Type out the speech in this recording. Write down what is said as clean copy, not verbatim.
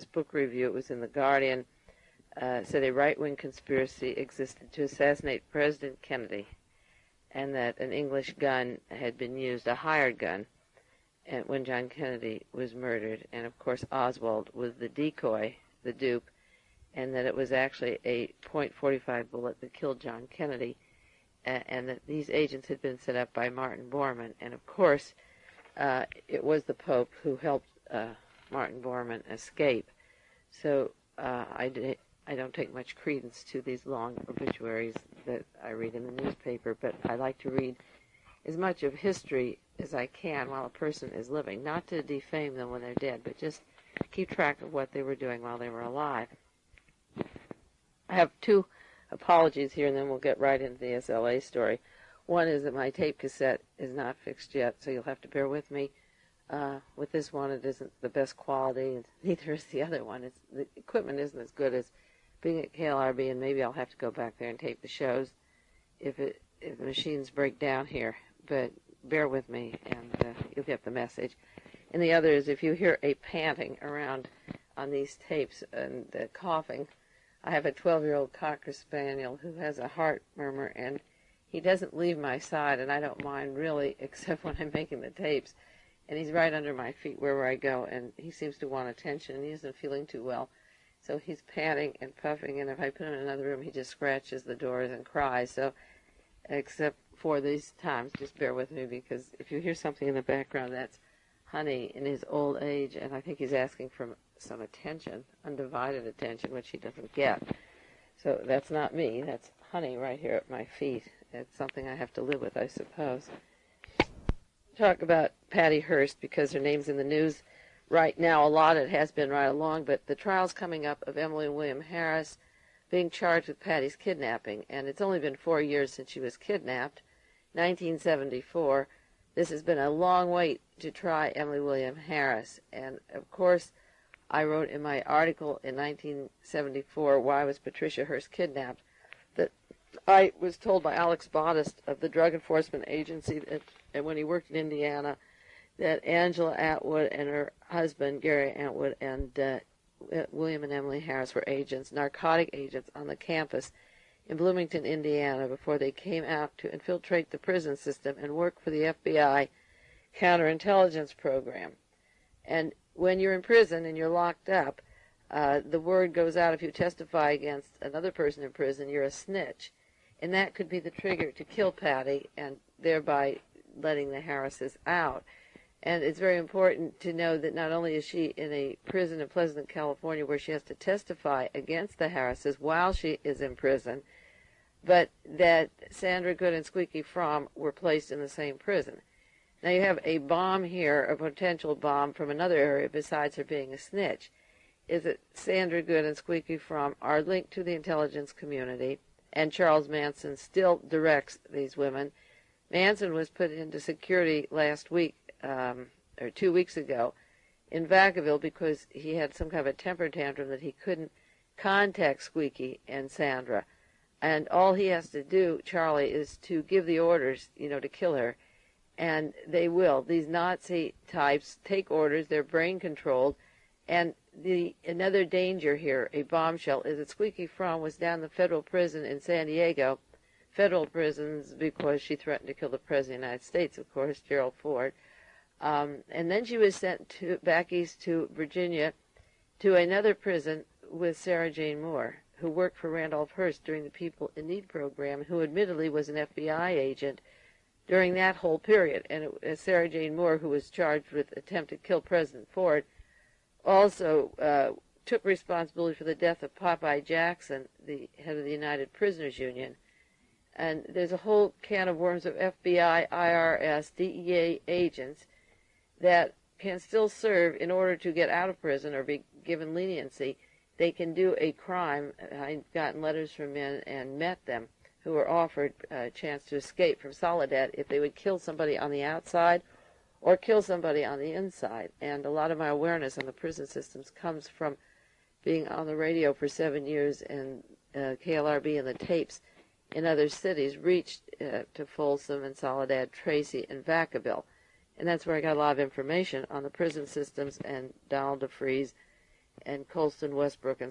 book review, it was in The Guardian, said a right-wing conspiracy existed to assassinate President Kennedy, and that an English gun had been used, a hired gun, when John Kennedy was murdered. And of course Oswald was the decoy, the dupe, and that it was actually a .45 bullet that killed John Kennedy, and that these agents had been set up by Martin Bormann. And of course it was the Pope who helped Martin Bormann escape. So I don't take much credence to these long obituaries that I read in the newspaper, but I like to read as much of history as I can while a person is living, not to defame them when they're dead, but just keep track of what they were doing while they were alive. I have two apologies here, and then we'll get right into the SLA story. One is that my tape cassette is not fixed yet, so you'll have to bear with me. With this one, it isn't the best quality, and neither is the other one. The equipment isn't as good as being at KLRB, and maybe I'll have to go back there and tape the shows if the machines break down here. But bear with me, and you'll get the message. And the other is, if you hear a panting around on these tapes and coughing, I have a 12-year-old Cocker Spaniel who has a heart murmur, and he doesn't leave my side, and I don't mind really, except when I'm making the tapes. And he's right under my feet wherever I go, and he seems to want attention, and he isn't feeling too well. So he's panting and puffing, and if I put him in another room, he just scratches the doors and cries. So except for these times, just bear with me, because if you hear something in the background, that's Honey in his old age, and I think he's asking for some attention, undivided attention, which he doesn't get. So that's not me. That's Honey right here at my feet. It's something I have to live with, I suppose. Talk about Patty Hearst, because her name's in the news right now. A lot it has been right along, but the trial's coming up of Emily and William Harris being charged with Patty's kidnapping, and it's only been 4 years since she was kidnapped, 1974. This has been a long wait to try Emily William Harris, and of course I wrote in my article in 1974, Why Was Patricia Hearst Kidnapped?, that I was told by Alex Bodist of the Drug Enforcement Agency that, and when he worked in Indiana, that Angela Atwood and her husband, Gary Atwood, and William and Emily Harris were agents, narcotic agents, on the campus in Bloomington, Indiana, before they came out to infiltrate the prison system and work for the FBI counterintelligence program. And when you're in prison and you're locked up, the word goes out, if you testify against another person in prison, you're a snitch. And that could be the trigger to kill Patty and thereby letting the Harrises out. And it's very important to know that not only is she in a prison in Pleasant, California, where she has to testify against the Harrises while she is in prison, but that Sandra Good and Squeaky Fromm were placed in the same prison. Now you have a bomb here, a potential bomb from another area besides her being a snitch, is that Sandra Good and Squeaky Fromm are linked to the intelligence community, and Charles Manson still directs these women. Manson was put into security last week, or 2 weeks ago, in Vacaville because he had some kind of a temper tantrum that he couldn't contact Squeaky and Sandra. And all he has to do, Charlie, is to give the orders, to kill her. And they will. These Nazi types take orders. They're brain-controlled. And another danger here, a bombshell, is that Squeaky Fromm was down in the federal prison in San Diego, federal prisons, because she threatened to kill the President of the United States, of course, Gerald Ford. And then she was sent back east to Virginia to another prison with Sarah Jane Moore, who worked for Randolph Hearst during the People in Need program, who admittedly was an FBI agent during that whole period. And Sarah Jane Moore, who was charged with attempt to kill President Ford, also took responsibility for the death of Popeye Jackson, the head of the United Prisoners Union. And there's a whole can of worms of FBI, IRS, DEA agents that can still serve in order to get out of prison or be given leniency. They can do a crime. I've gotten letters from men and met them who were offered a chance to escape from Soledad if they would kill somebody on the outside or kill somebody on the inside. And a lot of my awareness on the prison systems comes from being on the radio for 7 years, and KLRB and the tapes in other cities reached to Folsom and Soledad, Tracy, and Vacaville. And that's where I got a lot of information on the prison systems and Donald DeFreeze and Colston, Westbrook, and